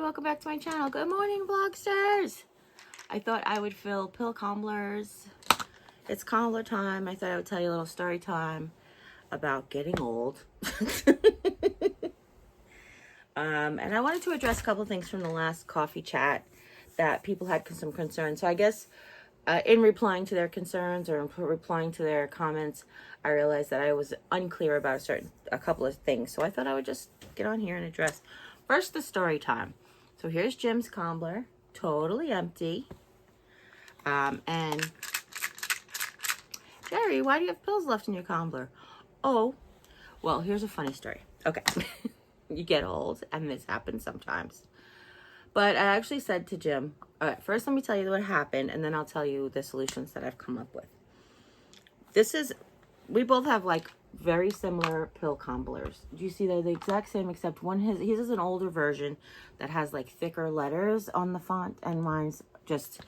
welcome back to my channel. Good morning, vlogsters. I thought I would fill pill cobblers. It's cobbler time. I thought I would tell you a little story time about getting old. And I wanted to address a couple things from the last coffee chat that people had some concerns. So I guess in replying to their concerns or replying to their comments, I realized that I was unclear about a couple of things. So I thought I would just get on here and address. First, the story time. So here's Jim's cobbler, totally empty. And Jerry, why do you have pills left in your cobbler? Oh, well, here's a funny story. Okay. You get old, and this happens sometimes. But I actually said to Jim, all right, first let me tell you what happened, and then I'll tell you the solutions that I've come up with. We both have like very similar pill cobblers. Do you see they're the exact same, except his is an older version that has like thicker letters on the font, and mine's just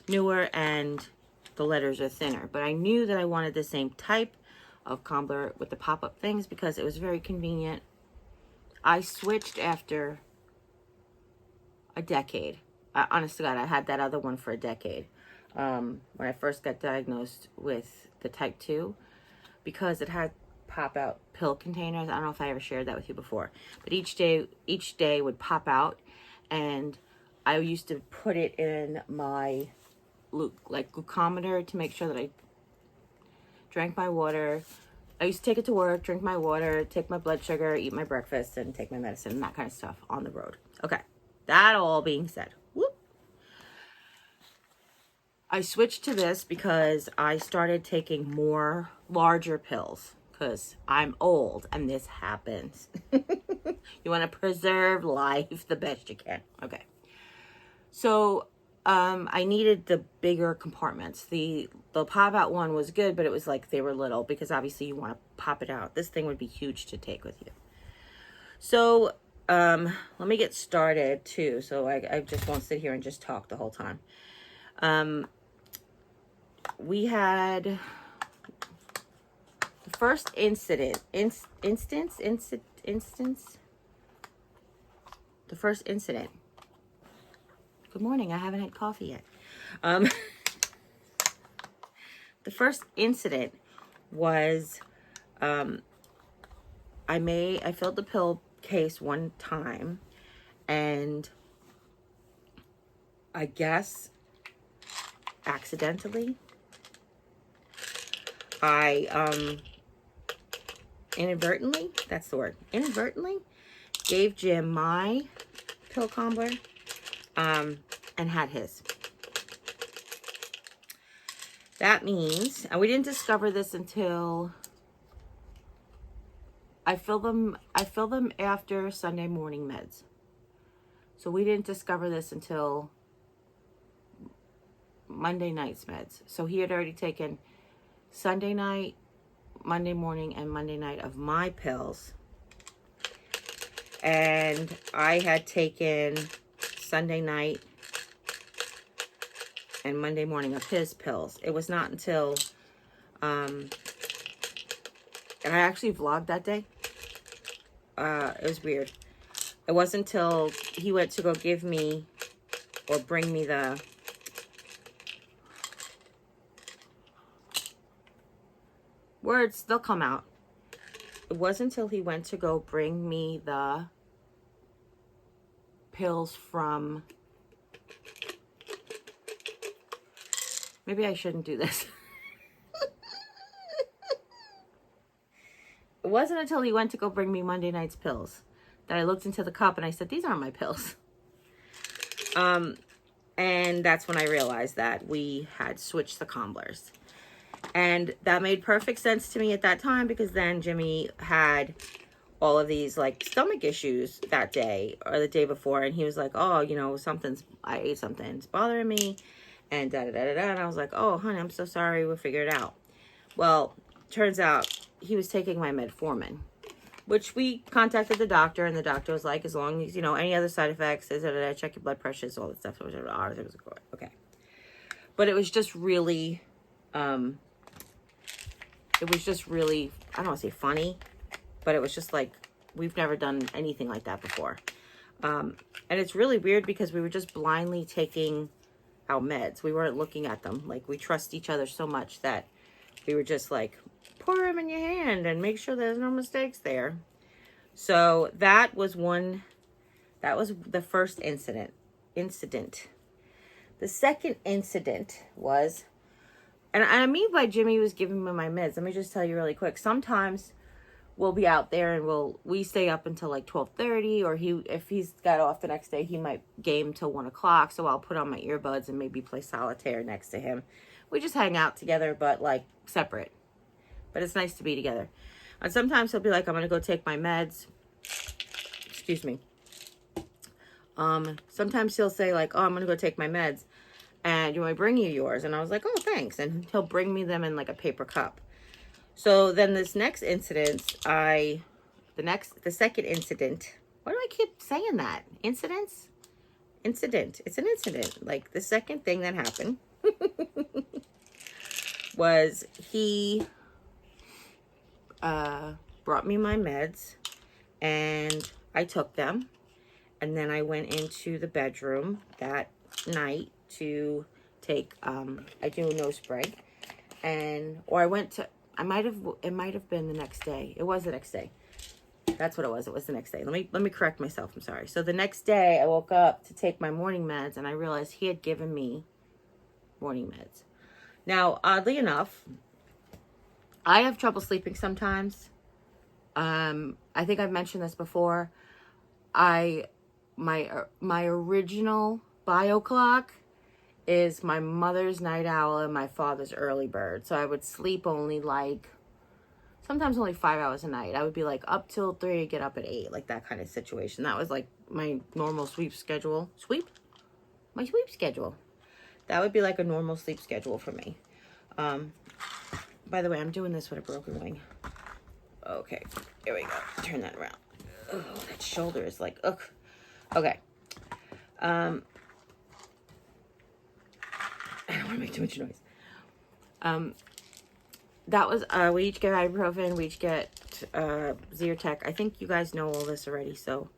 newer and the letters are thinner. But I knew that I wanted the same type of cobbler with the pop-up things because it was very convenient. I switched after a decade. Honest to God, I had that other one for a decade. When I first got diagnosed with the type 2, because it had pop-out pill containers. I don't know if I ever shared that with you before, but each day would pop out, and I used to put it in my glucometer to make sure that I drank my water. I used to take it to work, drink my water, take my blood sugar, eat my breakfast, and take my medicine and that kind of stuff on the road. Okay, that all being said, whoop. I switched to this because I started taking more larger pills because I'm old and this happens. You want to preserve life the best you can. Okay. So I needed the bigger compartments. The pop-out one was good, but it was like they were little because obviously you want to pop it out. This thing would be huge to take with you. So let me get started too. So I just won't sit here and just talk the whole time. We had the first incident. Good morning. I haven't had coffee yet. The first incident was I filled the pill case one time, and I guess accidentally I inadvertently gave Jim my pill cobbler and had his. That means, and we didn't discover this until I fill them after Sunday morning meds. So we didn't discover this until Monday night's meds. So he had already taken Sunday night, Monday morning, and Monday night of my pills. And I had taken Sunday night and Monday morning of his pills. It was not until, and I actually vlogged that day. It was weird. It wasn't until he went to go give me or bring me the words, they'll come out. It wasn't until he went to go bring me the pills from, maybe I shouldn't do this. It wasn't until he went to go bring me Monday night's pills that I looked into the cup and I said, these aren't my pills. And that's when I realized that we had switched the cobblers. And that made perfect sense to me at that time, because then Jimmy had all of these like stomach issues that day or the day before. And he was like, oh, you know, I ate something's bothering me. And da-da-da-da-da. And I was like, oh, honey, I'm so sorry. We'll figure it out. Well, turns out he was taking my metformin, which we contacted the doctor, and the doctor was like, as long as, you know, any other side effects, check your blood pressures, all that stuff. It was okay. But it was just really, I don't want to say funny, but it was just like, we've never done anything like that before. And it's really weird because we were just blindly taking our meds. We weren't looking at them. Like, we trust each other so much that we were just like, pour them in your hand and make sure there's no mistakes there. So that was the first incident. The second incident was, and I mean by Jimmy was giving me my meds, let me just tell you really quick. Sometimes we'll be out there and we stay up until like 12:30, or if he's got off the next day, he might game till 1 o'clock. So I'll put on my earbuds and maybe play solitaire next to him. We just hang out together, but like separate. But it's nice to be together. And sometimes he'll be like, I'm going to go take my meds. Excuse me. Sometimes he'll say like, oh, I'm going to go take my meds. And you want me to bring you yours? And I was like, oh, thanks. And he'll bring me them in like a paper cup. So then this next incident, the second incident, why do I keep saying that? Incident. It's an incident. Like the second thing that happened was he brought me my meds and I took them. And then I went into the bedroom that night to take, I do a nose spray. Or I went to, it might have been the next day. It was the next day. That's what it was. It was the next day. Let me correct myself. I'm sorry. So the next day I woke up to take my morning meds and I realized he had given me morning meds. Now, oddly enough, I have trouble sleeping sometimes. I think I've mentioned this before. My original bio clock is my mother's night owl and my father's early bird. So I would sleep only like, sometimes only 5 hours a night. I would be like up till 3, get up at 8, like that kind of situation. That was like my normal sleep schedule. My sleep schedule. That would be like a normal sleep schedule for me. By the way, I'm doing this with a broken wing. Okay, here we go. Turn that around. Oh, that shoulder is like, ugh. Okay. I don't want to make too much noise. That was, we each get ibuprofen, we each get Zyrtec. I think you guys know all this already, so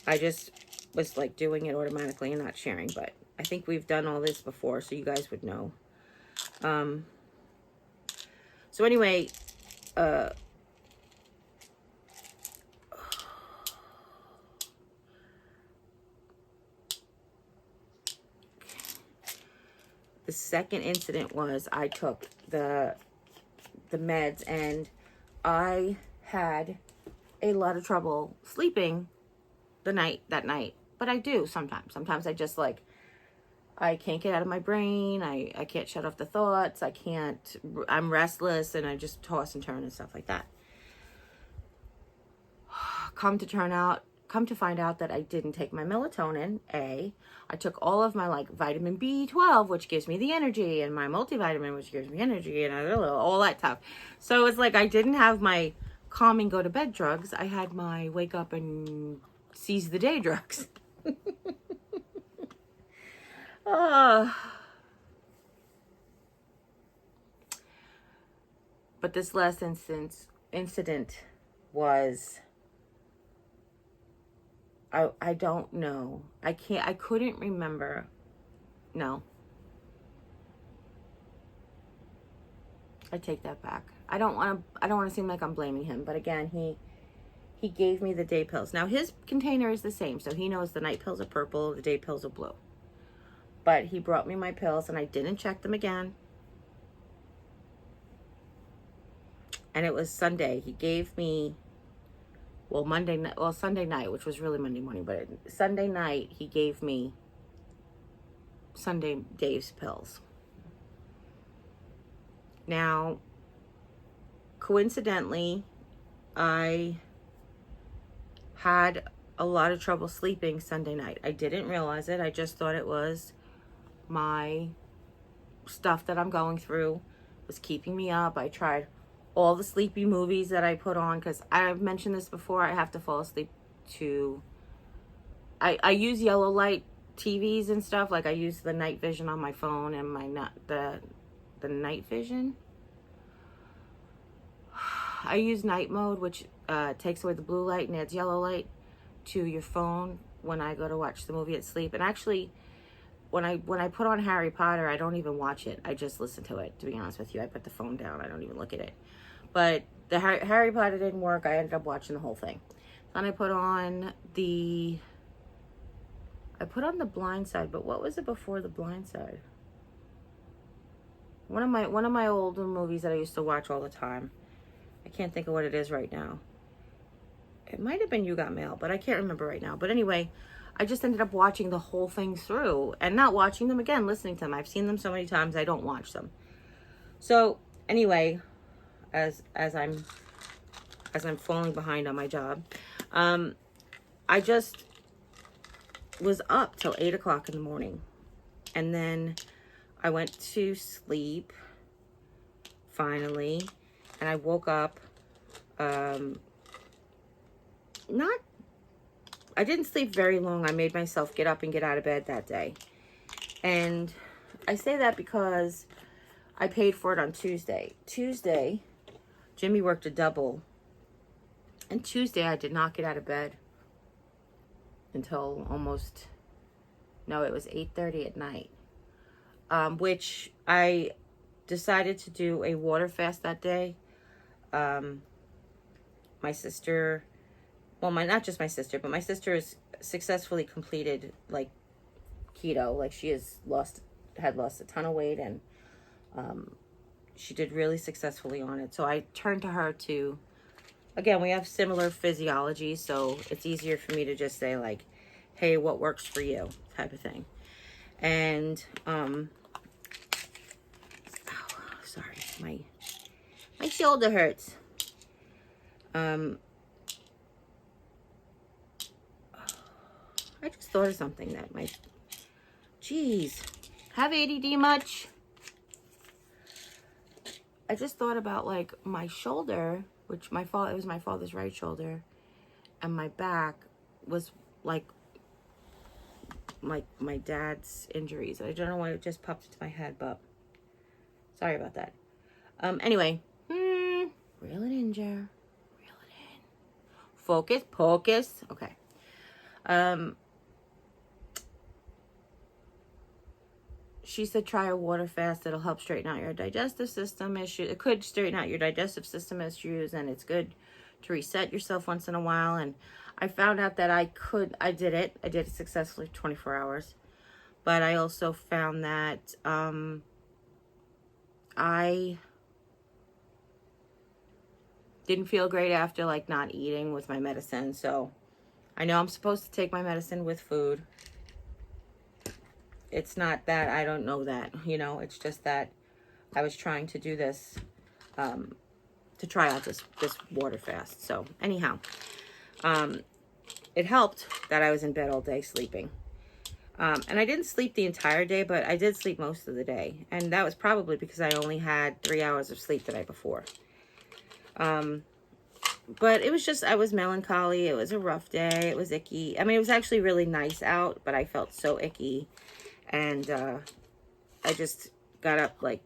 I just was like doing it automatically and not sharing, but I think we've done all this before, so you guys would know. So anyway, the second incident was I took the meds and I had a lot of trouble sleeping that night. But I do sometimes. Sometimes I just like, I can't get out of my brain. I can't shut off the thoughts. I'm restless and I just toss and turn and stuff like that. Come to find out that I didn't take my melatonin. I took all of my like vitamin B12, which gives me the energy, and my multivitamin, which gives me energy, and all that stuff. So it's like I didn't have my calm and go to bed drugs. I had my wake up and seize the day drugs. But this last incident was, I don't know. I couldn't remember. No. I take that back. I don't want to seem like I'm blaming him, but again, he gave me the day pills. Now his container is the same, so he knows the night pills are purple, the day pills are blue. But he brought me my pills and I didn't check them again. And it was Sunday. He gave me, Sunday night, which was really Monday morning, but Sunday night, he gave me Sunday Dave's pills. Now, coincidentally, I had a lot of trouble sleeping Sunday night. I didn't realize it. I just thought it was my stuff that I'm going through was keeping me up. I tried all the sleepy movies that I put on, because I've mentioned this before, I have to fall asleep to, I use yellow light TVs and stuff, like I use the night vision on my phone and the night vision. I use night mode, which takes away the blue light and adds yellow light to your phone when I go to watch the movie at sleep. And actually, when I put on Harry Potter, I don't even watch it. I just listen to it, to be honest with you. I put the phone down. I don't even look at it. But the Harry Potter didn't work. I ended up watching the whole thing. Then I put on the Blind Side, but what was it before the Blind Side? One of my older movies that I used to watch all the time. I can't think of what it is right now. It might have been You Got Mail, but I can't remember right now. But anyway, I just ended up watching the whole thing through and not watching them again, listening to them. I've seen them so many times, I don't watch them. So anyway, as I'm falling behind on my job, I just was up till 8 o'clock in the morning, and then I went to sleep finally, and I woke up. I didn't sleep very long. I made myself get up and get out of bed that day. And I say that because I paid for it on Tuesday. Tuesday, Jimmy worked a double. And Tuesday, I did not get out of bed until almost, no, it was 8:30 at night. Which I decided to do a water fast that day. My sister... Well, not just my sister, but my sister has successfully completed like keto. Like she had lost a ton of weight, and she did really successfully on it. So I turned to her to, again, we have similar physiology, so it's easier for me to just say like, hey, what works for you, type of thing. And oh, sorry, my shoulder hurts. I just thought of something that might... Jeez. Have ADD much? I just thought about, like, my shoulder, which it was my father's right shoulder, and my back was, like my dad's injuries. I don't know why it just popped into my head, but sorry about that. Anyway. Reel it in, Jer. Reel it in. Focus. Okay. She said try a water fast. It'll help straighten out your digestive system issues. It could straighten out your digestive system issues, and it's good to reset yourself once in a while. And I found out that I did it. I did it successfully 24 hours. But I also found that I didn't feel great after like not eating with my medicine. So I know I'm supposed to take my medicine with food. It's not that I don't know that, you know, it's just that I was trying to do this, to try out this water fast. So anyhow, it helped that I was in bed all day sleeping. And I didn't sleep the entire day, but I did sleep most of the day. And that was probably because I only had 3 hours of sleep the night before. But it was just, I was melancholy. It was a rough day. It was icky. I mean, it was actually really nice out, but I felt so icky. And I just got up, like,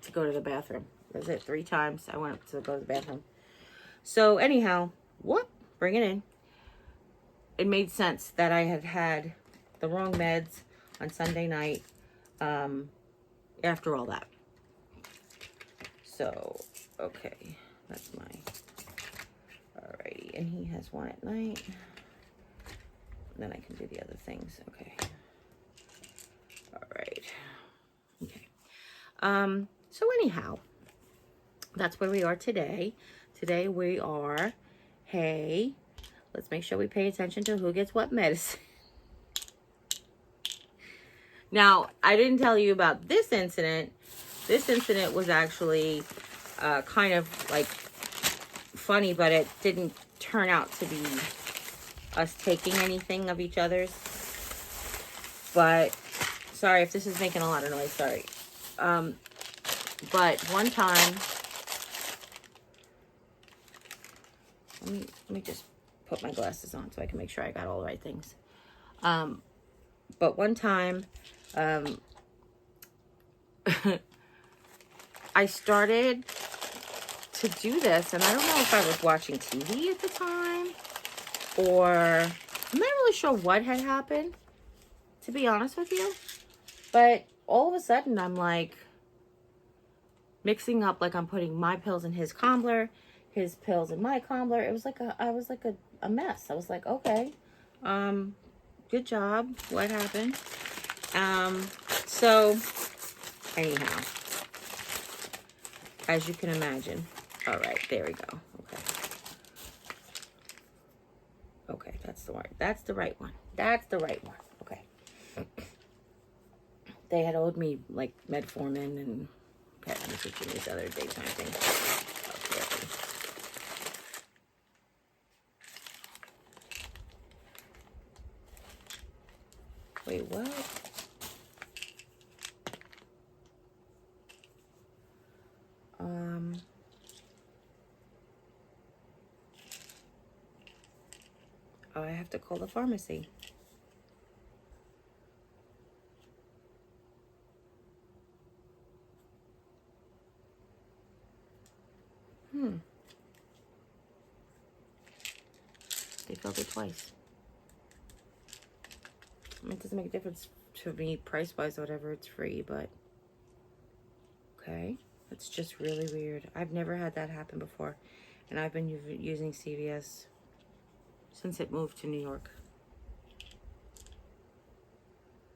to go to the bathroom. Was it 3 times I went up to go to the bathroom? So, anyhow, bring it in. It made sense that I had had the wrong meds on Sunday night after all that. So, okay. That's alrighty. And he has one at night. Then I can do the other things. Okay. All right. Okay. So anyhow, that's where we are today. Today we are, hey, let's make sure we pay attention to who gets what medicine. Now, I didn't tell you about this incident. This incident was actually kind of like funny, but it didn't turn out to be us taking anything of each other's. But sorry if this is making a lot of noise, sorry. But one time, let me just put my glasses on so I can make sure I got all the right things. But one time, I started to do this, and I don't know if I was watching TV at the time, or I'm not really sure what had happened, to be honest with you. But all of a sudden, I'm like mixing up, like I'm putting my pills in his cobbler, his pills in my cobbler. It was like I was like a mess. I was like, okay, good job. What happened? So anyhow, as you can imagine. All right, there we go. Okay. Okay, that's the one. That's the right one. That's the right one. Okay. They had owed me like metformin and these other daytime things. Okay. Wait, what? Oh, I have to call the pharmacy. They filled it twice. I mean, it doesn't make a difference to me price-wise or whatever. It's free, but okay. That's just really weird. I've never had that happen before. And I've been using CVS since it moved to New York.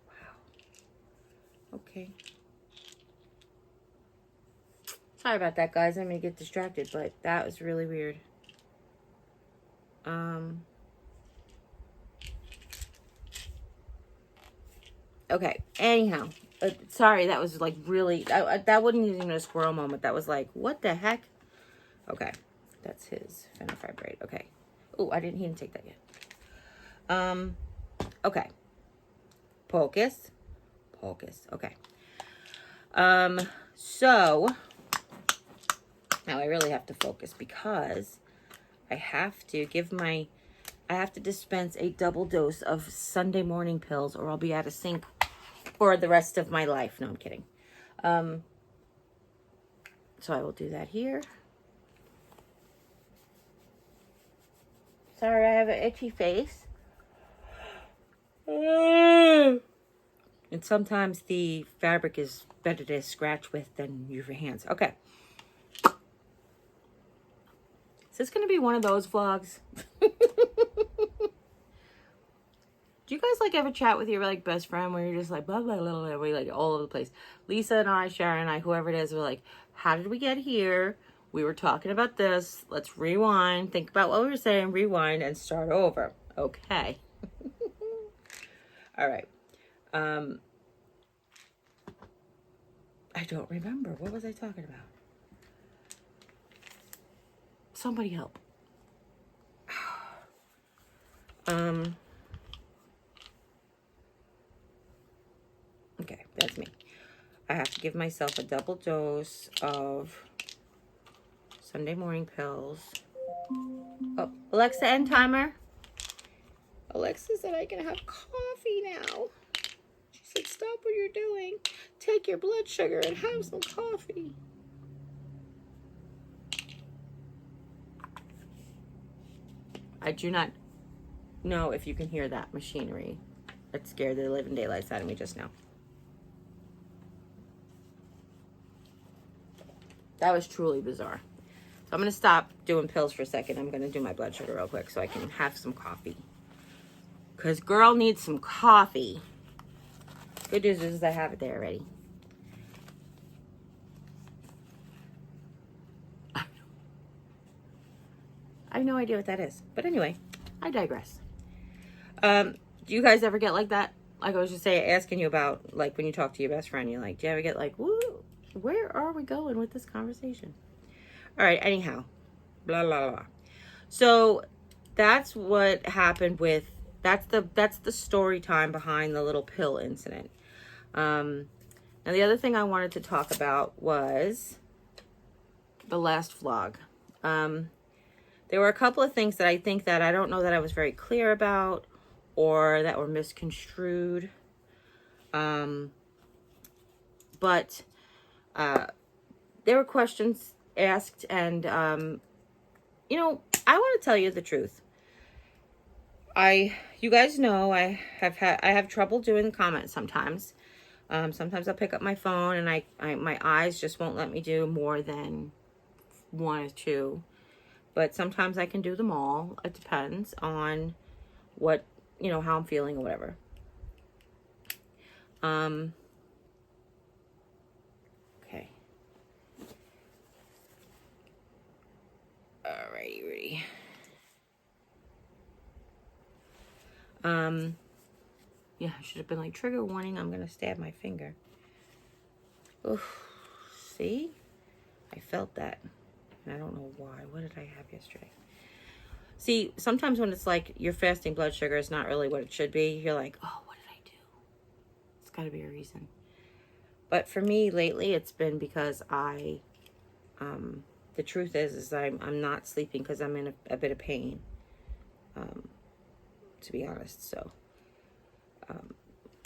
Wow. Okay. Sorry about that, guys. I'm going to get distracted, but that was really weird. Okay. Anyhow. Sorry, that was like really... that wasn't even a squirrel moment. That was like, what the heck? Okay. That's his Benefactor. Okay. Oh, he didn't take that yet. Okay. Pocus. Okay. So now I really have to focus because I have to dispense a double dose of Sunday morning pills or I'll be out of sync for the rest of my life. No, I'm kidding. So I will do that here. Sorry, I have an itchy face. And sometimes the fabric is better to scratch with than your hands. Okay. Is this going to be one of those vlogs? Do you guys like ever chat with your like best friend where you're just like blah blah blah blah, we're like all over the place? Lisa and I, Sharon and I, whoever it is, we're like, how did we get here? We were talking about this. Let's rewind. Think about what we were saying. Rewind and start over. Okay. All right. I don't remember. What was I talking about? Somebody help. Okay, that's me. I have to give myself a double dose of Sunday morning pills. Oh, Alexa, end timer. Alexa said I can have coffee now. She said, stop what you're doing. Take your blood sugar and have some coffee. I do not know if you can hear that machinery. It scared the living daylights out of me just now. That was truly bizarre. So I'm going to stop doing pills for a second. I'm going to do my blood sugar real quick so I can have some coffee. Because girl needs some coffee. Good news is I have it there already. I have no idea what that is. But anyway, I digress. Do you guys ever get like that? Like I was just asking you about, like when you talk to your best friend, you're like, do you ever get like, woo, where are we going with this conversation? All right, anyhow, blah, blah, blah. So that's what happened with, that's the story time behind the little pill incident. Now the other thing I wanted to talk about was the last vlog. There were a couple of things that I think that I don't know that I was very clear about or that were misconstrued. But there were questions asked and, you know, I want to tell you the truth. You guys know I have trouble doing the comments sometimes. Sometimes I'll pick up my phone and my eyes just won't let me do more than one or two. But sometimes I can do them all. It depends on what, how I'm feeling or whatever. Okay. Alrighty, ready. Yeah, I should have been like, trigger warning, I'm gonna stab my finger. Oof. See? I felt that. And I don't know why. What did I have yesterday? See, sometimes when it's like your fasting blood sugar is not really what it should be, you're like, oh, what did I do? It's got to be a reason. But for me lately, it's been because the truth is I'm not sleeping because I'm in a bit of pain, to be honest. So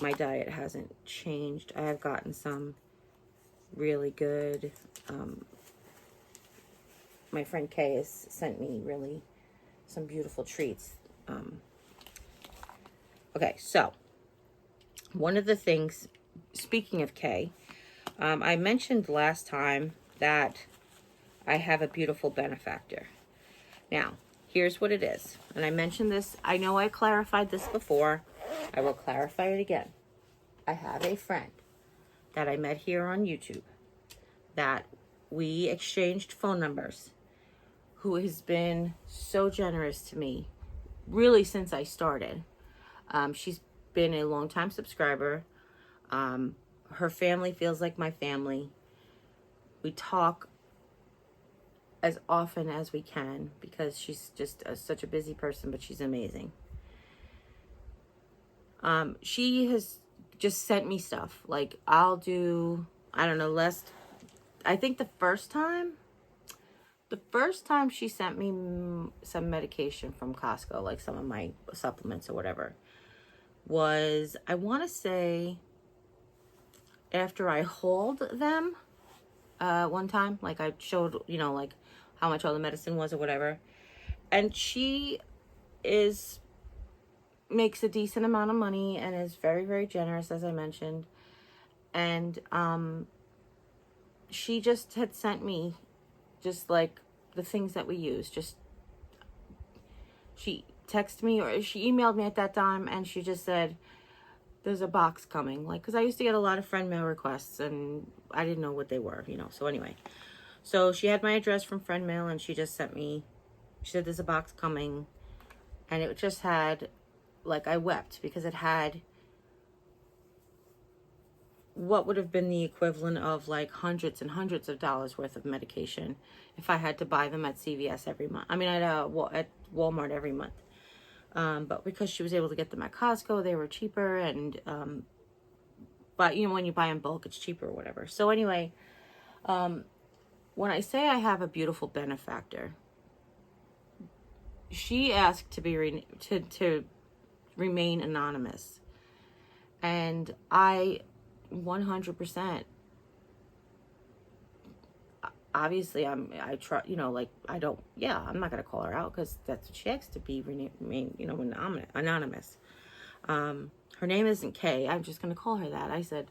my diet hasn't changed. I have gotten some really good, my friend Kay has sent me really some beautiful treats. Okay, so one of the things, speaking of Kay, I mentioned last time that I have a beautiful benefactor. Now, here's what it is. And I mentioned this, I know I clarified this before. I will clarify it again. I have a friend that I met here on YouTube that we exchanged phone numbers, who has been so generous to me, really since I started. She's been a longtime subscriber. Her family feels like my family. We talk as often as we can because she's just such a busy person, but she's amazing. She has just sent me stuff. Like, I'll do, I don't know, I think the first time she sent me some medication from Costco, like some of my supplements or whatever, was, I want to say, after I hauled them one time, like I showed, like how much all the medicine was or whatever. And she makes a decent amount of money and is very, very generous, as I mentioned. And she just had sent me just like the things that we use. Just, she texted me or she emailed me at that time and she just said, there's a box coming. Like, because I used to get a lot of friend mail requests and I didn't know what they were, So anyway, so she had my address from friend mail and she just sent me, she said, there's a box coming. And it just had, like, I wept because it had what would have been the equivalent of like hundreds and hundreds of dollars worth of medication if I had to buy them at CVS every month. I mean, at Walmart every month. But because she was able to get them at Costco, they were cheaper. And, but when you buy in bulk, it's cheaper or whatever. So anyway, when I say I have a beautiful benefactor, she asked to be to remain anonymous. And I 100%, obviously I try, like, I'm not going to call her out because that's what she asked, to be remain, anonymous. Her name isn't Kay. I'm just going to call her that. I said,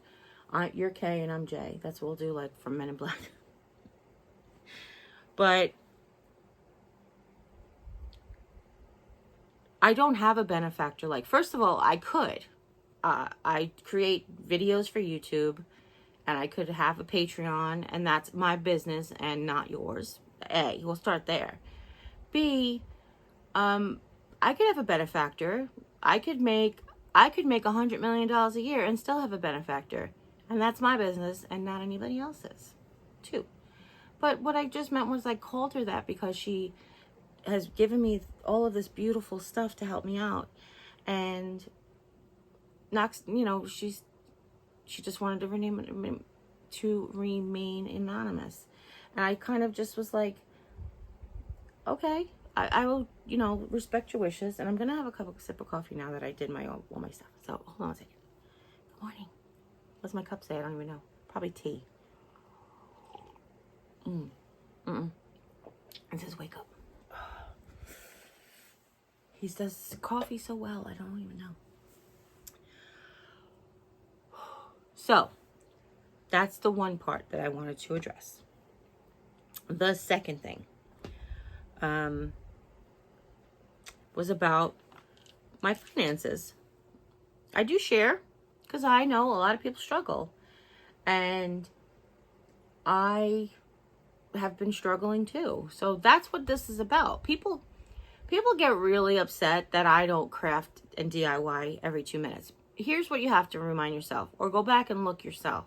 you're Kay and I'm Jay. That's what we'll do, like from Men in Black. But I don't have a benefactor. Like, first of all, I could. I create videos for YouTube, and I could have a Patreon, and that's my business and not yours. A, we'll start there. B, I could have a benefactor. I could make $100 million a year and still have a benefactor, and that's my business and not anybody else's. 2. But what I just meant was I called her that because she has given me all of this beautiful stuff to help me out, and she just wanted to remain anonymous. And I kind of just was like, okay, I will, respect your wishes. And I'm going to have a sip of coffee now that I did all my stuff. So hold on a second. Good morning. What's my cup say? I don't even know. Probably tea. It says wake up. He does coffee so well, I don't even know. So, that's the one part that I wanted to address. The second thing was about my finances. I do share because I know a lot of people struggle. And I have been struggling too. So that's what this is about. People get really upset that I don't craft and DIY every 2 minutes. Here's what you have to remind yourself, or go back and look yourself.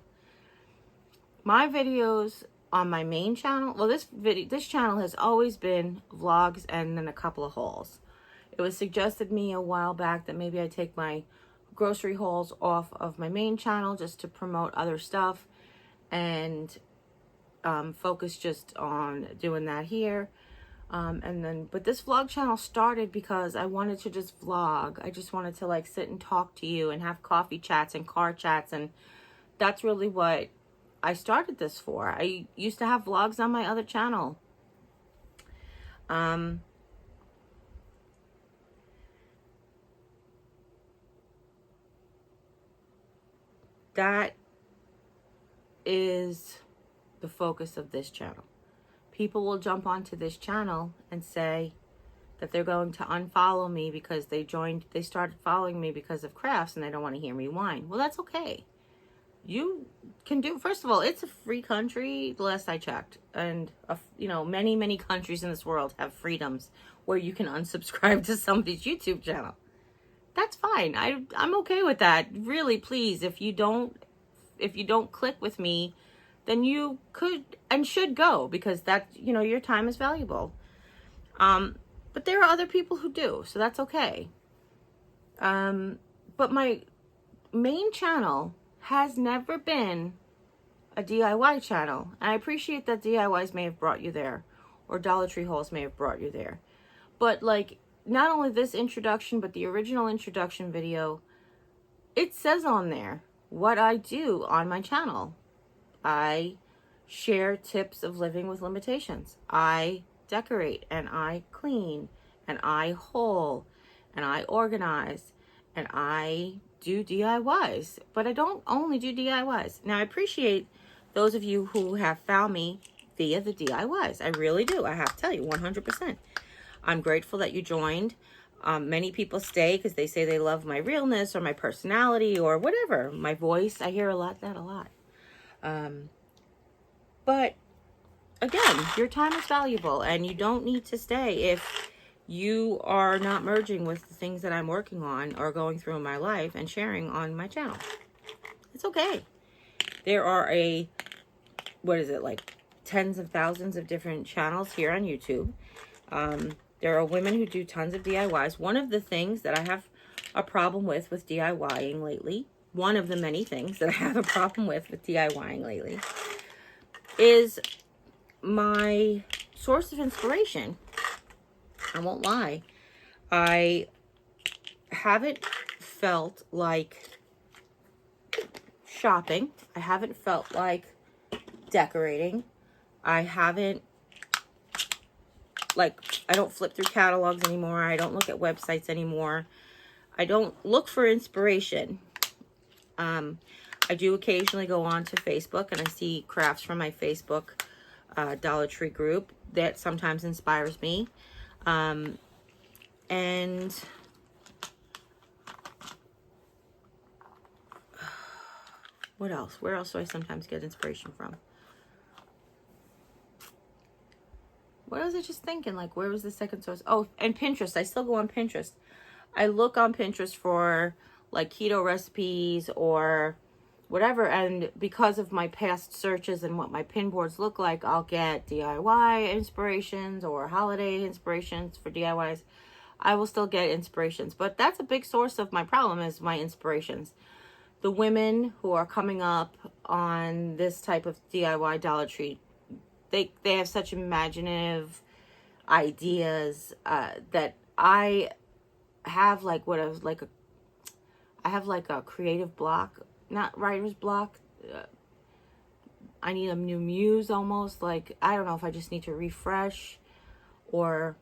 My videos on my main channel, well, this channel has always been vlogs and then a couple of hauls. It was suggested me a while back that maybe I take my grocery hauls off of my main channel just to promote other stuff and focus just on doing that here. But this vlog channel started because I wanted to just vlog. I just wanted to like sit and talk to you and have coffee chats and car chats, and that's really what I started this for. I used to have vlogs on my other channel. That is the focus of this channel. People will jump onto this channel and say that they're going to unfollow me because they started following me because of crafts and they don't want to hear me whine. Well, that's okay. You can do, first of all, it's a free country, the last I checked. And, many, many countries in this world have freedoms where you can unsubscribe to somebody's YouTube channel. That's fine. I'm okay with that. Really, please, if you don't click with me, then you could and should go, because that, your time is valuable. But there are other people who do, so that's okay. But my main channel has never been a DIY channel. And I appreciate that DIYs may have brought you there, or Dollar Tree hauls may have brought you there. But like, not only this introduction, but the original introduction video, it says on there what I do on my channel. I share tips of living with limitations. I decorate and I clean and I haul and I organize and I do DIYs. But I don't only do DIYs. Now, I appreciate those of you who have found me via the DIYs. I really do. I have to tell you, 100%. I'm grateful that you joined. Many people stay because they say they love my realness or my personality or whatever. My voice. I hear a lot. But again, your time is valuable and you don't need to stay if you are not merging with the things that I'm working on or going through in my life and sharing on my channel. It's okay. There are like tens of thousands of different channels here on YouTube. There are women who do tons of DIYs. One of the things that I have a problem with DIYing lately, one of the many things that I have a problem with DIYing lately, is my source of inspiration. I won't lie. I haven't felt like shopping. I haven't felt like decorating. I don't flip through catalogs anymore. I don't look at websites anymore. I don't look for inspiration. I do occasionally go on to Facebook and I see crafts from my Facebook Dollar Tree group that sometimes inspires me. And what else? Where else do I sometimes get inspiration from? What was I just thinking? Like, where was the second source? Oh, and Pinterest. I still go on Pinterest. I look on Pinterest for like keto recipes or whatever. And because of my past searches and what my pin boards look like, I'll get DIY inspirations or holiday inspirations for DIYs. I will still get inspirations. But that's a big source of my problem, is my inspirations. The women who are coming up on this type of DIY Dollar Tree, they have such imaginative ideas that I have like I have like a creative block, not writer's block. I need a new muse almost. Like, I don't know if I just need to refresh, or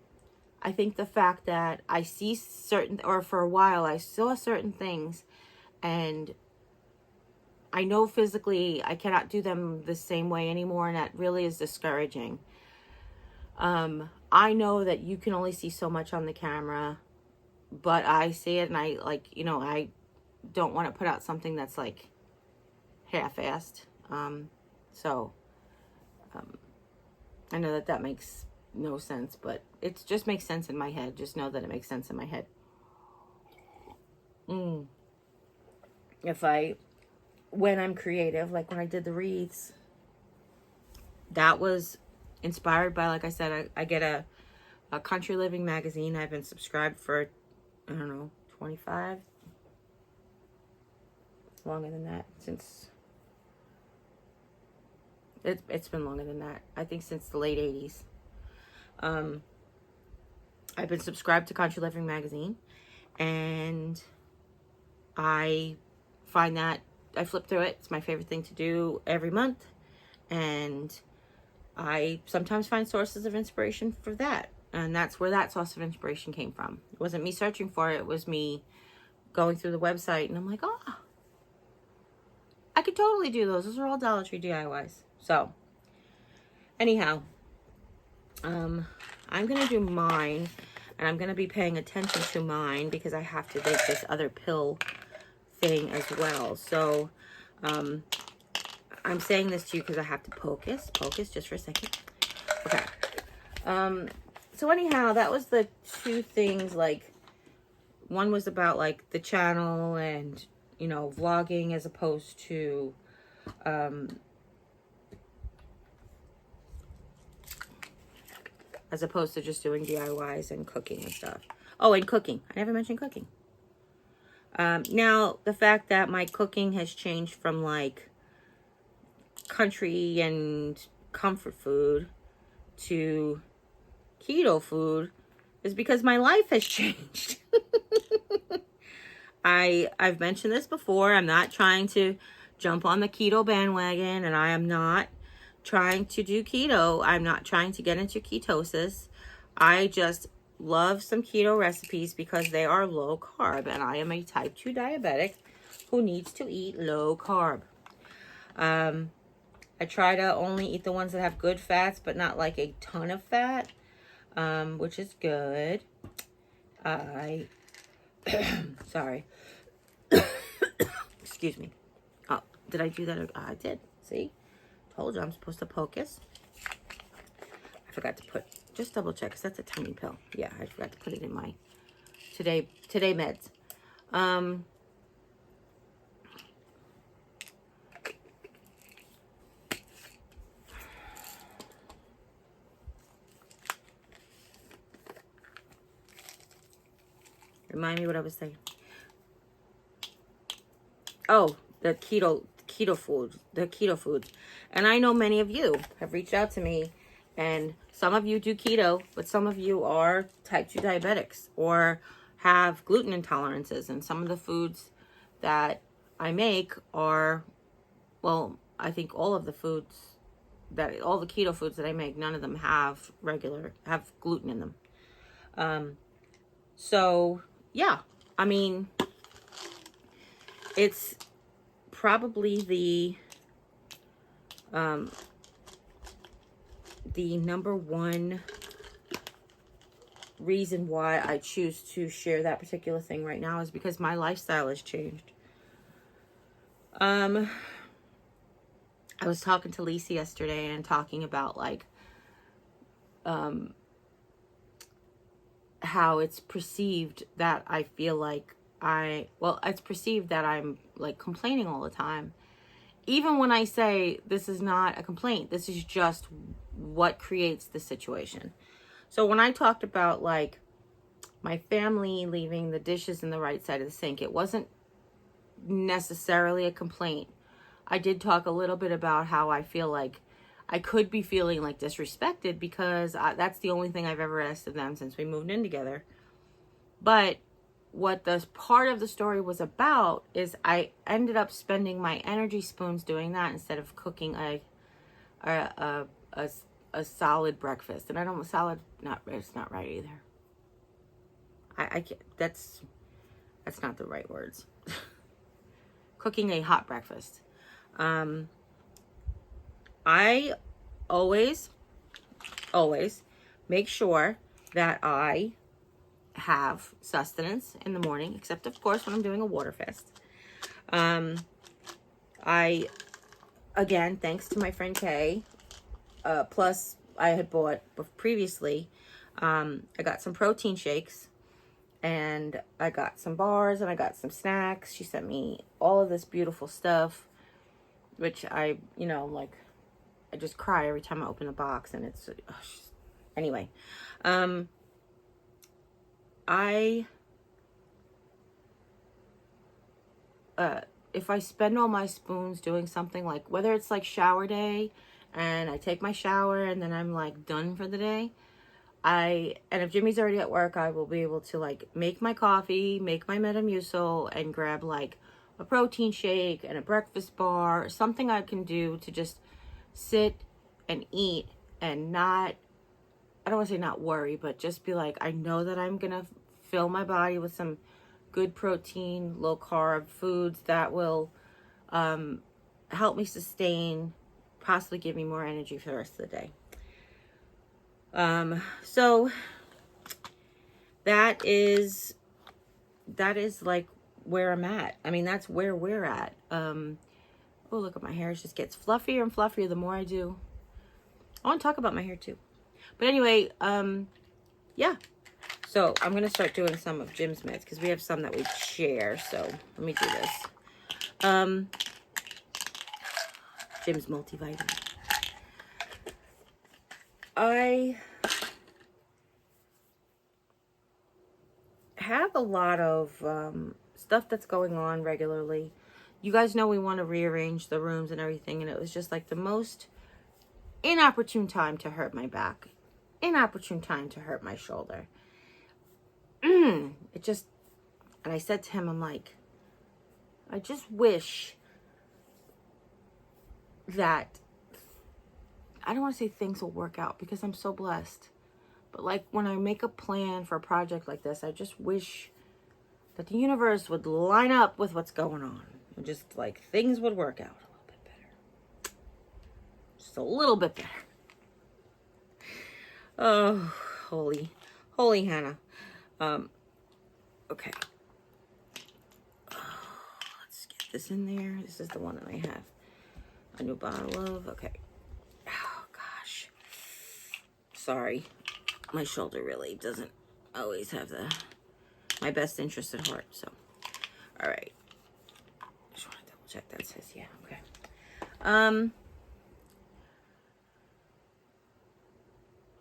I think the fact that I see certain, or for a while I saw certain things, and I know physically I cannot do them the same way anymore, and that really is discouraging. I know that you can only see so much on the camera, but I see it, and I, like, you know, I don't want to put out something that's like half-assed. So I know that that makes no sense, but it just makes sense in my head. Just know that it makes sense in my head. When I'm creative, like when I did the wreaths, that was inspired by, like I said, I get a Country Living magazine. I've been subscribed for, I don't know, 25, longer than that, since it's been longer than that. I think since the late 80s. I've been subscribed to Country Living magazine, and I find that I flip through it. It's my favorite thing to do every month, and I sometimes find sources of inspiration for that, and that's where that source of inspiration came from. It wasn't me searching for it. It was me going through the website, and I'm like, oh, I could totally do those. Those are all Dollar Tree DIYs. So anyhow, I'm gonna do mine, and I'm gonna be paying attention to mine because I have to make this other pill thing as well. So I'm saying this to you because I have to focus just for a second. Okay. So anyhow, that was the two things. Like, one was about like the channel and, you know, vlogging, as opposed to just doing DIYs and cooking and stuff. Oh, and cooking. I never mentioned cooking. Now, the fact that my cooking has changed from like country and comfort food to keto food is because my life has changed. I've mentioned this before. I'm not trying to jump on the keto bandwagon, and I am not trying to do keto. I'm not trying to get into ketosis. I just love some keto recipes because they are low carb, and I am a type 2 diabetic who needs to eat low carb. I try to only eat the ones that have good fats, but not like a ton of fat, which is good. Sorry. Excuse me. Oh, did I do that? I did. See? Told you I'm supposed to focus. I forgot to put, just double check, because that's a tiny pill. Yeah, I forgot to put it in my today meds. Remind me what I was saying. Oh, the keto foods. And I know many of you have reached out to me, and some of you do keto, but some of you are type 2 diabetics or have gluten intolerances. And some of the foods that I make are, well, I think all the keto foods that I make, none of them have gluten in them. So yeah, I mean, it's probably the number one reason why I choose to share that particular thing right now is because my lifestyle has changed. I was talking to Lisa yesterday and talking about like how it's perceived that I feel like it's perceived that I'm like complaining all the time. Even when I say this is not a complaint, this is just what creates the situation. So when I talked about like my family leaving the dishes in the right side of the sink, it wasn't necessarily a complaint. I did talk a little bit about how I feel like I could be feeling like disrespected because that's the only thing I've ever asked of them since we moved in together. But what the part of the story was about is I ended up spending my energy spoons doing that instead of cooking a solid breakfast. And I don't, it's not right either. I can't, that's not the right words. Cooking a hot breakfast. I always make sure that I have sustenance in the morning, except of course when I'm doing a water fast. I, again, thanks to my friend Kay, plus I had bought previously, I got some protein shakes, and I got some bars, and I got some snacks. She sent me all of this beautiful stuff, which I, you know, like, I just cry every time I open a box, and it's, anyway. If I spend all my spoons doing something, like whether it's like shower day and I take my shower and then I'm like done for the day, and if Jimmy's already at work, I will be able to like make my coffee, make my Metamucil, and grab like a protein shake and a breakfast bar, something I can do to just sit and eat and not, I don't want to say not worry, but just be like, I know that I'm going to fill my body with some good protein, low carb foods that will help me sustain, possibly give me more energy for the rest of the day. So that is like where I'm at. I mean, that's where we're at. Oh, look at my hair. It just gets fluffier and fluffier the more I do. I want to talk about my hair too. But anyway, yeah. So I'm going to start doing some of Jim's meds because we have some that we share. So let me do this. Jim's multivitamin. I have a lot of stuff that's going on regularly. You guys know we want to rearrange the rooms and everything, and it was just like the most inopportune time to hurt my back. Inopportune time to hurt my shoulder. It just, and I said to him, I'm like, I just wish that, I don't want to say things will work out because I'm so blessed. But like when I make a plan for a project like this, I just wish that the universe would line up with what's going on. And just like things would work out a little bit better. Just a little bit better. Oh, holy Hannah. Okay. Let's get this in there. This is the one that I have a new bottle of. Okay. Oh, gosh. Sorry. My shoulder really doesn't always have my best interest at heart. So, all right. Just want to double check that says, yeah, okay. I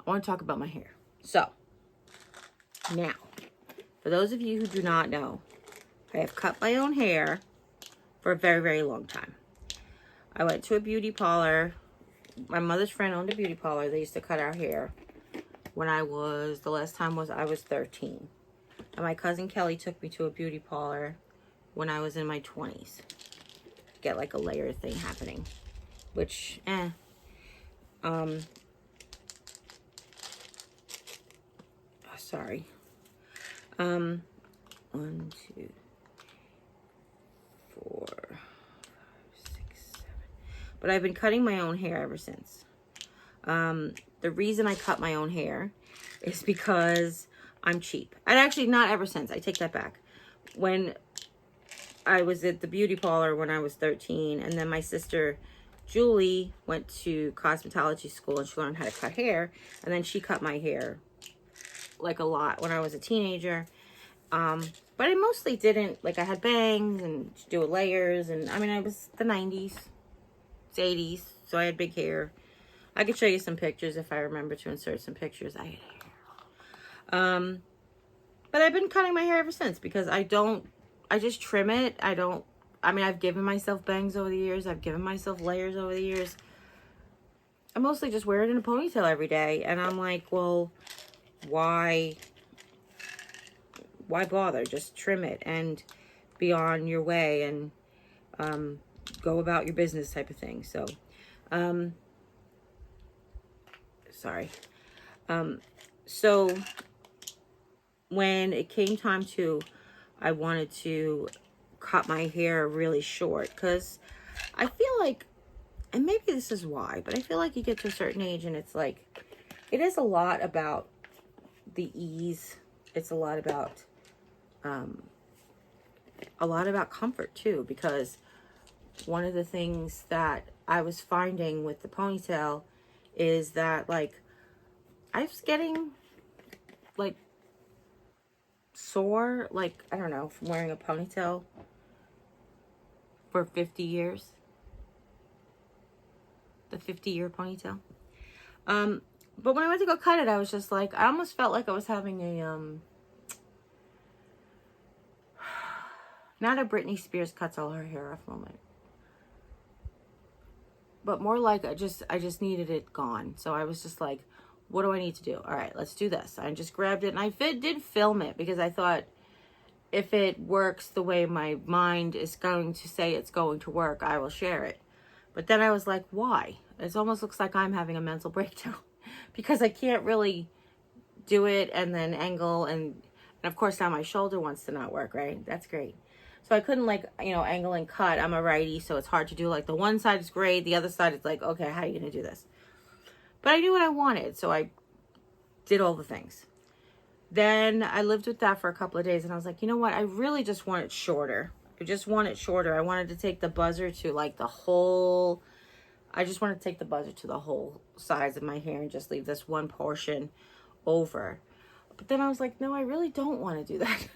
want to talk about my hair. So, now, for those of you who do not know, I have cut my own hair for a very, very long time. I went to a beauty parlor. My mother's friend owned a beauty parlor. They used to cut our hair when the last time was I was 13. And my cousin Kelly took me to a beauty parlor when I was in my 20s. Get like a layer thing happening. Which, sorry. 1, 2, 4, 5, 6, 7. But I've been cutting my own hair ever since. The reason I cut my own hair is because I'm cheap. And actually, not ever since. I take that back. When I was at the beauty parlor when I was 13, and then my sister Julie went to cosmetology school and she learned how to cut hair, and then she cut my hair like a lot when I was a teenager. But I mostly didn't, like I had bangs and do layers, and I mean I was the 90s, it's 80s, so I had big hair. I could show you some pictures if I remember to insert some pictures. I had hair. But I've been cutting my hair ever since because I just trim it. I've given myself bangs over the years. I've given myself layers over the years. I mostly just wear it in a ponytail every day. And I'm like, well, why bother? Just trim it and be on your way and go about your business type of thing. So, sorry. So when it came time to, I wanted to cut my hair really short, because I feel like, and maybe this is why, but I feel like you get to a certain age and it's like, it is a lot about the ease. It's a lot about comfort too, because one of the things that I was finding with the ponytail is that, like, I was getting like sore, like, I don't know, from wearing a ponytail for 50 years. The 50-year ponytail. But when I went to go cut it, I was just like, I almost felt like I was having a not a Britney Spears cuts all her hair off moment, but more like I just needed it gone. So I was just like, what do I need to do? All right, let's do this. I just grabbed it, and I did film it, because I thought, if it works the way my mind is going to say it's going to work, I will share it. But then I was like, why? It almost looks like I'm having a mental breakdown, because I can't really do it and then angle, and of course now my shoulder wants to not work, right? That's great. So I couldn't, like, you know, angle and cut. I'm a righty, so it's hard to do. Like, the one side is great, the other side is like, okay, how are you gonna do this? But I knew what I wanted, so I did all the things. Then I lived with that for a couple of days, and I was like, you know what? I really just want it shorter. I just want it shorter. I wanted to take the buzzer to, like, the whole, I just wanted to take the buzzer to the whole size of my hair and just leave this one portion over. But then I was like, no, I really don't want to do that.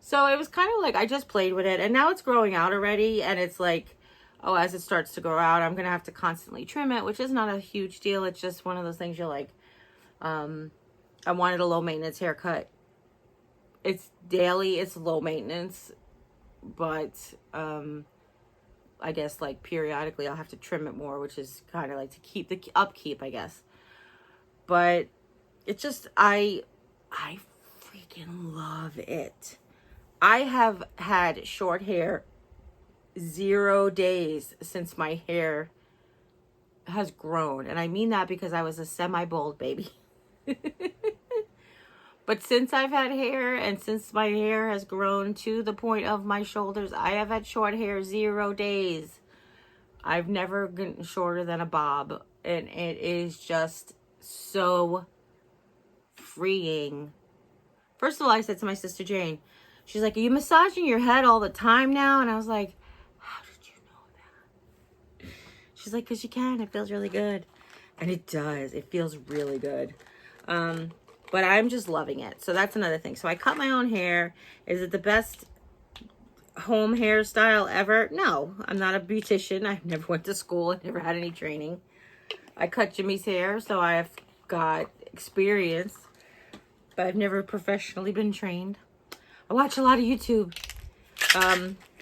So it was kind of like, I just played with it, and now it's growing out already, and it's like, oh, as it starts to grow out, I'm going to have to constantly trim it, which is not a huge deal. It's just one of those things you're like, I wanted a low maintenance haircut. It's daily, it's low maintenance, but I guess, like, periodically I'll have to trim it more, which is kind of like to keep the upkeep, I guess. But it's just, I freaking love it. I have had short hair 0 days since my hair has grown. And I mean that because I was a semi-bald baby. But since I've had hair, and since my hair has grown to the point of my shoulders, I have had short hair 0 days. I've never gotten shorter than a bob. And it is just so freeing. First of all, I said to my sister Jane, she's like, are you massaging your head all the time now? And I was like, how did you know that? She's like, because you can. It feels really good. And it does. It feels really good. But I'm just loving it. So that's another thing. So I cut my own hair. Is it the best home hairstyle ever? No, I'm not a beautician. I never went to school. I never had any training. I cut Jimmy's hair, so I've got experience, but I've never professionally been trained. I watch a lot of YouTube.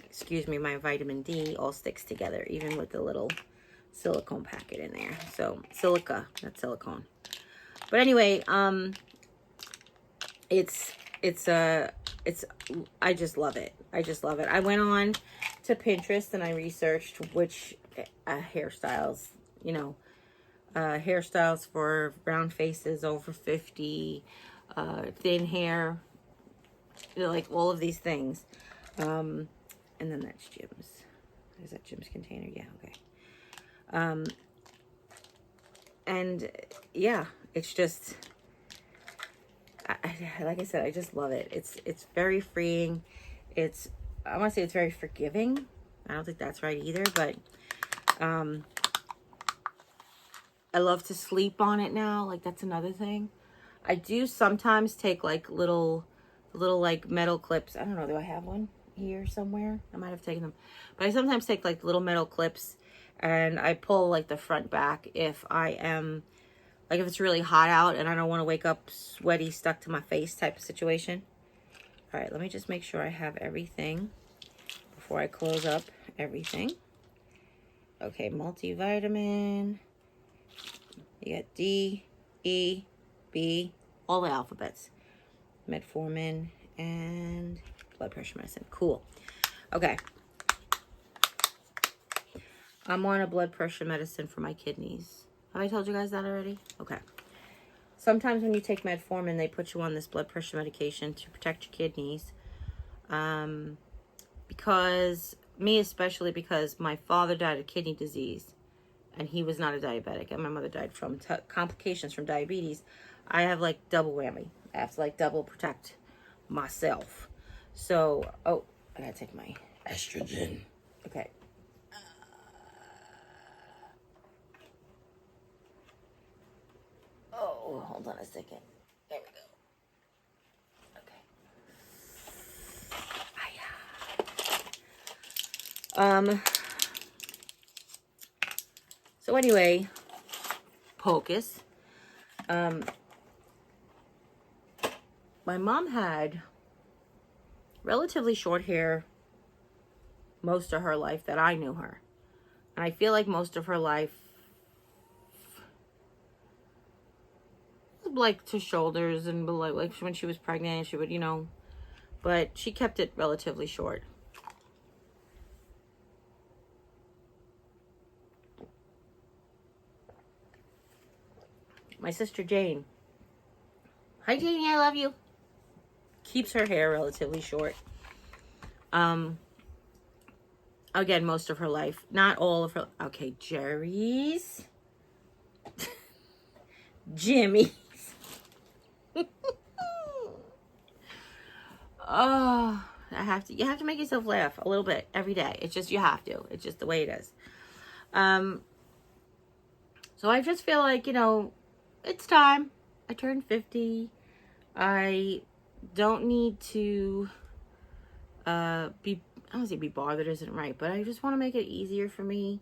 Excuse me, my vitamin D all sticks together, even with the little silicone packet in there. So silica, not silicone. But anyway, I just love it. I just love it. I went on to Pinterest and I researched which hairstyles, you know, hairstyles for round faces, over 50, thin hair, you know, like all of these things. And then that's Jim's. Is that Jim's container? Yeah, okay. And yeah, it's just, like I said, I just love it. It's very freeing. I want to say it's very forgiving. I don't think that's right either, but I love to sleep on it now. Like, that's another thing. I do sometimes take like little like metal clips. I don't know, do I have one here somewhere? I might have taken them. But I sometimes take like little metal clips and I pull like the front back if I am, like, if it's really hot out and I don't want to wake up sweaty, stuck to my face type of situation. All right, let me just make sure I have everything before I close up everything. Okay, multivitamin. You got D, E, B, all the alphabets. Metformin and blood pressure medicine. Cool. Okay. I'm on a blood pressure medicine for my kidneys. Have I told you guys that already? Okay. sometimes when you take metformin, they put you on this blood pressure medication to protect your kidneys. Because, me especially, because my father died of kidney disease, and he was not a diabetic, and my mother died from complications from diabetes. I have like double whammy. I have to like double protect myself. So, oh, I gotta take my estrogen. Okay. Oh, hold on a second. There we go. Okay. So anyway, Pocus. My mom had relatively short hair most of her life that I knew her. And I feel like most of her life, like to shoulders and below, like when she was pregnant, she would, you know, but she kept it relatively short. My sister Jane. Hi Janie, I love you. Keeps her hair relatively short. Again, most of her life. Not all of her. Okay, Jerry's. Jimmy's. Oh, you have to make yourself laugh a little bit every day. It's just, you have to. It's just the way it is. So I just feel like, you know, it's time. I turned 50. I don't need to I don't say be bothered isn't right, but I just want to make it easier for me,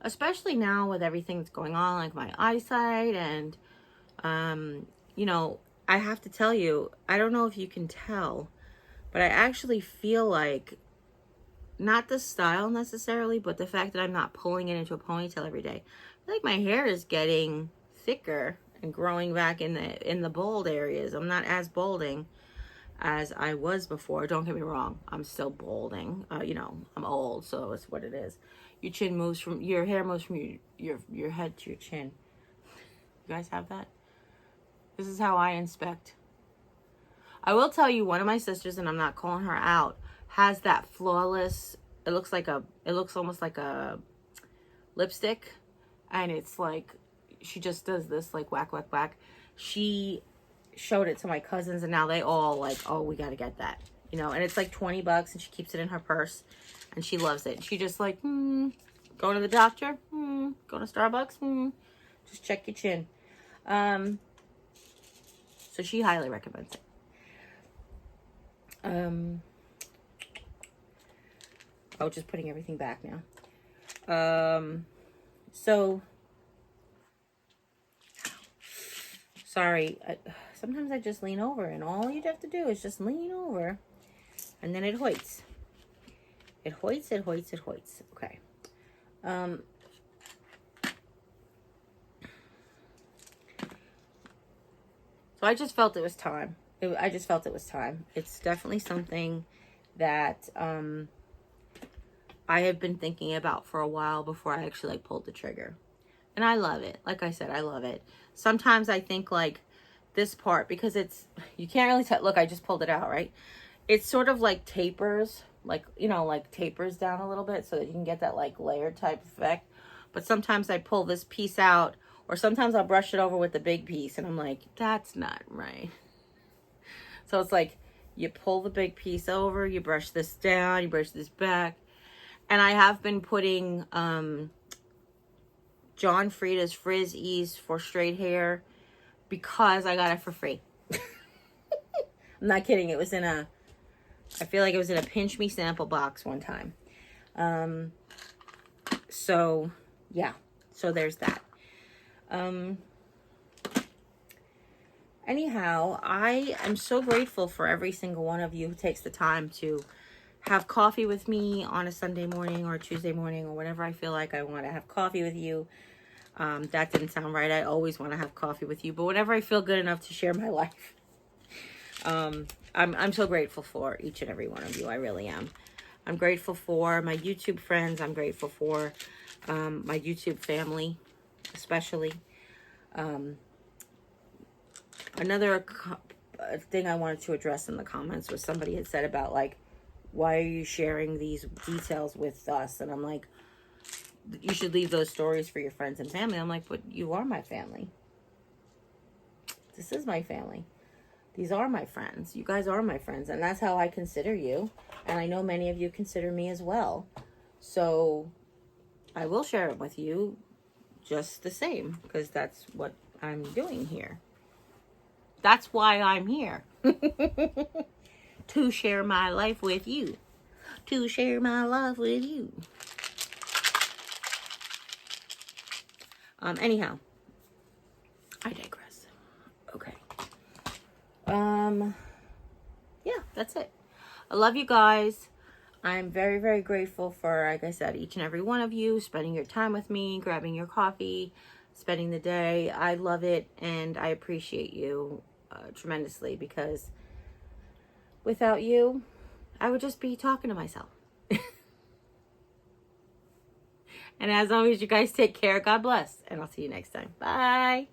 especially now with everything that's going on, like my eyesight. And you know, I have to tell you, I don't know if you can tell, but I actually feel like, not the style necessarily, but the fact that I'm not pulling it into a ponytail every day. I feel like my hair is getting thicker and growing back in the bald areas. I'm not as balding as I was before. Don't get me wrong, I'm still balding. You know, I'm old, so it's what it is. Your chin moves from, your hair moves from your head to your chin. You guys have that? This is how I inspect. I will tell you, one of my sisters, and I'm not calling her out, has that flawless, it looks almost like a lipstick, and it's like, she just does this like whack, whack, whack. She showed it to my cousins, and now they all like, oh, we got to get that, you know. And it's like $20, and she keeps it in her purse, and she loves it. She just like, going to the doctor, going to Starbucks, just check your chin. So she highly recommends it. Oh, just putting everything back now. So sorry, sometimes I just lean over, and all you'd have to do is just lean over, and then it hoits. It hoits, it hoits, it hoits. Okay. So I just felt it was time. I just felt it was time. It's definitely something that I have been thinking about for a while before I actually like pulled the trigger. And I love it. Like I said, I love it. Sometimes I think like this part, because it's, you can't really tell. Look, I just pulled it out, right? It's sort of like tapers, like, you know, like tapers down a little bit so that you can get that like layered type effect. But sometimes I pull this piece out, or sometimes I'll brush it over with the big piece, and I'm like, that's not right. So it's like, you pull the big piece over, you brush this down, you brush this back. And I have been putting John Frieda's Frizz Ease for straight hair because I got it for free. I'm not kidding. It was in a, I feel like it was in a Pinch Me sample box one time. So yeah, so there's that. Anyhow, I am so grateful for every single one of you who takes the time to have coffee with me on a Sunday morning or a Tuesday morning or whenever I feel like I want to have coffee with you. That didn't sound right. I always want to have coffee with you, but whenever I feel good enough to share my life, I'm so grateful for each and every one of you. I really am. I'm grateful for my YouTube friends. I'm grateful for my YouTube family, especially. Another thing I wanted to address in the comments was somebody had said about like, why are you sharing these details with us? And I'm like, you should leave those stories for your friends and family. I'm like, but you are my family. This is my family. These are my friends. You guys are my friends. And that's how I consider you. And I know many of you consider me as well. So I will share it with you just the same, because that's what I'm doing here. That's why I'm here. To share my life with you. To share my life with you. Anyhow, I digress. Okay. Yeah, that's it. I love you guys. I'm very, very grateful for, like I said, each and every one of you spending your time with me, grabbing your coffee, spending the day. I love it, and I appreciate you tremendously, because without you, I would just be talking to myself. And as always, you guys take care. God bless. And I'll see you next time. Bye.